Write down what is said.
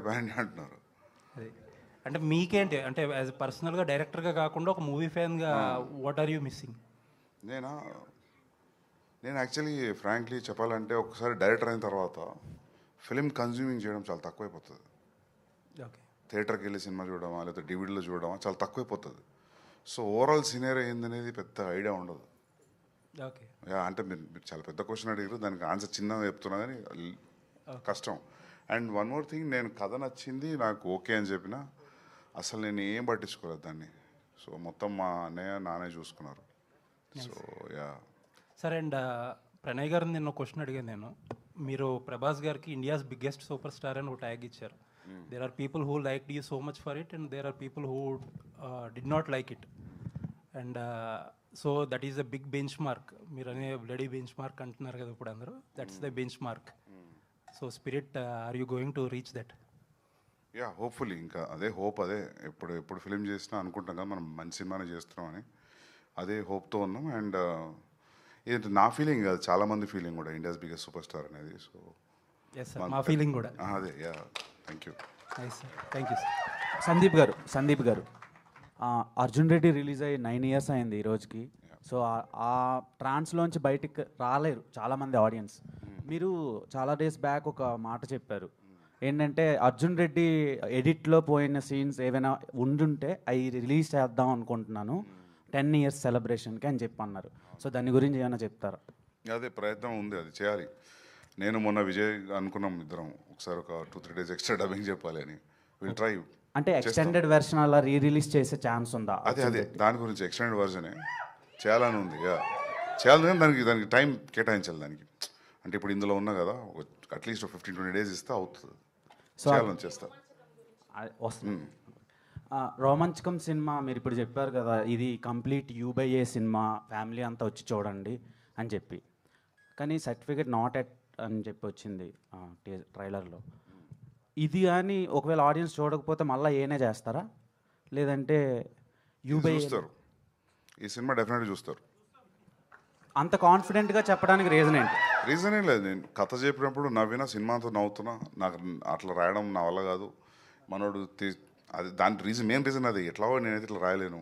Band అంటున్నారు. అది అంటే మీకేంటి అంటే యాజ్ పర్సనల్గా డైరెక్టర్గా కాకుండా ఒక మూవీ ఫ్యాన్గా వాట్ ఆర్ యూ మిస్సింగ్? నేనా నేను యాక్చువల్లీ ఫ్రాంక్లీ చెప్పాలంటే ఒకసారి డైరెక్టర్ అయిన తర్వాత ఫిలిం కన్జ్యూమింగ్ చేయడం చాలా తక్కువైపోతుంది. ఓకే. థియేటర్కి వెళ్ళి సినిమా చూడడమా లేకపోతే డివిడీలో చూడడమా చాలా తక్కువైపోతుంది. సో ఓవరాల్ సినేరియో ఏందనేది పెద్ద ఐడియా ఉండదు. ఓకే. అంటే మీరు చాలా పెద్ద క్వశ్చన్ అడిగారు, దానికి ఆన్సర్ చిన్నగా చెప్తున్నా కానీ కష్టం. అండ్ వన్ మోర్ థింగ్, నేను కథ నచ్చింది నాకు ఓకే అని చెప్పిన అసలు నేను ఏం పట్టించుకోలేదు దాన్ని. సో మొత్తం మా అన్నయ్య నానే చూసుకున్నారు. So yeah. సరే అండ్ ప్రణయ్ గారు నిన్న క్వశ్చన్ అడిగాను నేను. మీరు ప్రభాస్ గారికి ఇండియాస్ బిగ్గెస్ట్ సూపర్ స్టార్ అని ఒక ట్యాగ్ ఇచ్చారు. There are people who like you so much for it and there are people who did not like it. And so that is the big benchmark. మీరు అనే bloody benchmark అంటున్నారు కదా ఇప్పుడు అందరూ. That's the benchmark. So spirit, are you going to reach that? Yeah, hopefully. ఇంకా అదే hope. అదే ఎప్పుడు ఫిలిం చేసినా అనుకుంటాం కదా మనం మంచి సినిమానే చేస్తున్నాం అని. అదే హోప్తో ఉన్నాం. అండ్ ఇది నా ఫీలింగ్ కాదు, చాలామంది ఫీలింగ్ కూడా, ఇండియాస్ బిగ్గెస్ట్ సూపర్ స్టార్ అనేది. సో ఎస్ సార్, మా ఫీలింగ్ కూడా అదే. Yeah, thank you. Nice sir, thank you sir. Sandeep గారు అర్జున్ రెడ్డి రిలీజ్ అయ్యి 9 years అయింది ఈ రోజుకి. సో ఆ ట్రాన్స్లోంచి బయటికి రాలేరు చాలామంది ఆడియన్స్. మీరు చాలా డేస్ బ్యాక్ ఒక మాట చెప్పారు ఏంటంటే అర్జున్ రెడ్డి ఎడిట్లో పోయిన సీన్స్ ఏవైనా ఉండుంటే అవి రిలీజ్ చేద్దాం అనుకుంటున్నాను 10 years సెలబ్రేషన్కి అని చెప్పి అన్నారు. సో దాని గురించి ఏమైనా చెప్తారా? అదే ప్రయత్నం ఉంది, అది చేయాలి. నేను మొన్న విజయ్ అనుకున్నాం ఇద్దరం ఒకసారి ఒక 2-3 days ఎక్స్ట్రా డబ్బింగ్ చెప్పాలి అని. Will try. అంటే ఎక్స్టెండెడ్ వెర్షన్ అలా రిలీజ్ చేసే ఛాన్స్ ఉందా? అదే దాని గురించి ఎక్స్టెండెడ్ వర్జనే చేయాలని ఉంది. చేయాలి కానీ దానికి టైం కేటాయించాలి దానికి. అంటే ఇప్పుడు ఇందులో ఉన్నా కదా, అట్లీస్ట్ 15-20 days ఇస్తే అవుతుంది. చేయాలని చేస్తా వస్తుంది. రోమాంచకం సినిమా మీరు ఇప్పుడు చెప్పారు కదా, ఇది కంప్లీట్ U/A సినిమా, ఫ్యామిలీ అంతా వచ్చి చూడండి అని చెప్పి. కానీ సర్టిఫికేట్ నాట్ ఎట్ అని చెప్పి వచ్చింది ట్రైలర్లో. ఇది కానీ ఒకవేళ ఆడియన్స్ చూడకపోతే మళ్ళీ ఏనే చేస్తారా, లేదంటే U/A చూస్తారు? ఈ సినిమా డెఫినెట్గా చూస్తారు. అంత కాన్ఫిడెంట్గా చెప్పడానికి రీజన్ ఏంటి? రీజన్ ఏం లేదు. నేను కథ చెప్పినప్పుడు నవ్వినా, సినిమాతో నవ్వుతున్నా. నాకు అట్లా రాయడం నా వల్ల కాదు. మనోడు అది దాని మెయిన్ రీజన్ అది. ఎట్లా నేనైతే ఇట్లా రాయలేను.